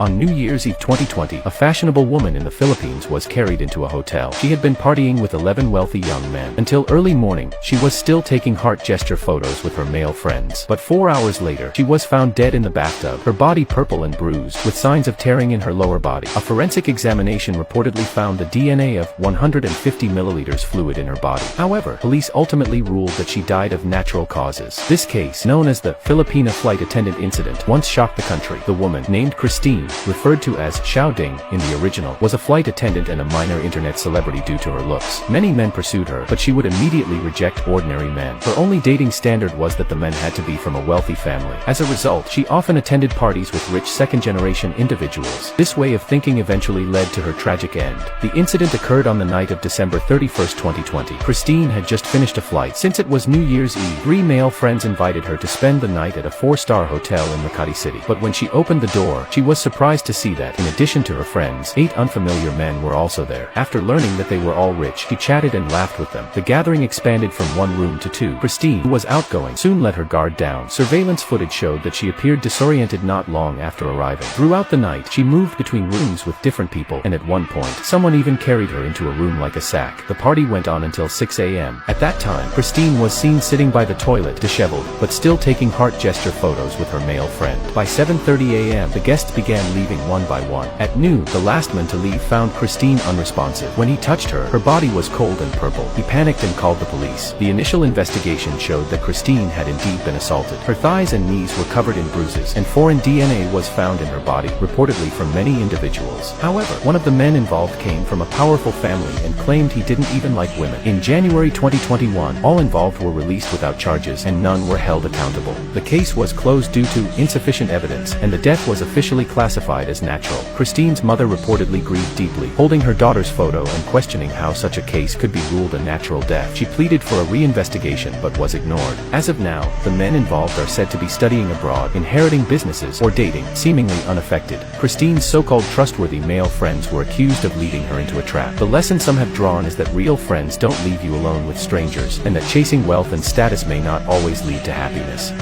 On New Year's Eve 2020, a fashionable woman in the Philippines was carried into a hotel. She had been partying with 11 wealthy young men. Until early morning, she was still taking heart gesture photos with her male friends. But 4 hours later, she was found dead in the bathtub, her body purple and bruised, with signs of tearing in her lower body. A forensic examination reportedly found the DNA of 150 milliliters fluid in her body. However, police ultimately ruled that she died of natural causes. This case, known as the Filipina Flight Attendant Incident, once shocked the country. The woman, named Christine, referred to as Xiao Ding in the original, was a flight attendant and a minor internet celebrity due to her looks. Many men pursued her, but she would immediately reject ordinary men. Her only dating standard was that the men had to be from a wealthy family. As a result, she often attended parties with rich second-generation individuals. This way of thinking eventually led to her tragic end. The incident occurred on the night of December 31, 2020. Christine had just finished a flight. Since it was New Year's Eve, 3 male friends invited her to spend the night at a 4-star hotel in Makati City. But when she opened the door, she was surprised to see that, in addition to her friends, 8 unfamiliar men were also there. After learning that they were all rich, she chatted and laughed with them. The gathering expanded from 1 room to 2. Christine, who was outgoing, soon let her guard down. Surveillance footage showed that she appeared disoriented not long after arriving. Throughout the night, she moved between rooms with different people, and at one point, someone even carried her into a room like a sack. The party went on until 6 a.m. At that time, Christine was seen sitting by the toilet, disheveled, but still taking heart gesture photos with her male friend. By 7:30 a.m., the guests began leaving one by one. At noon, the last man to leave found Christine unresponsive. When he touched her, her body was cold and purple. He panicked and called the police. The initial investigation showed that Christine had indeed been assaulted. Her thighs and knees were covered in bruises, and foreign DNA was found in her body, reportedly from many individuals. However, one of the men involved came from a powerful family and claimed he didn't even like women. In January 2021, all involved were released without charges, and none were held accountable. The case was closed due to insufficient evidence, and the death was officially classified as natural. Christine's mother reportedly grieved deeply, holding her daughter's photo and questioning how such a case could be ruled a natural death. She pleaded for a reinvestigation but was ignored. As of now, the men involved are said to be studying abroad, inheriting businesses, or dating, seemingly unaffected. Christine's so-called trustworthy male friends were accused of leading her into a trap. The lesson some have drawn is that real friends don't leave you alone with strangers, and that chasing wealth and status may not always lead to happiness.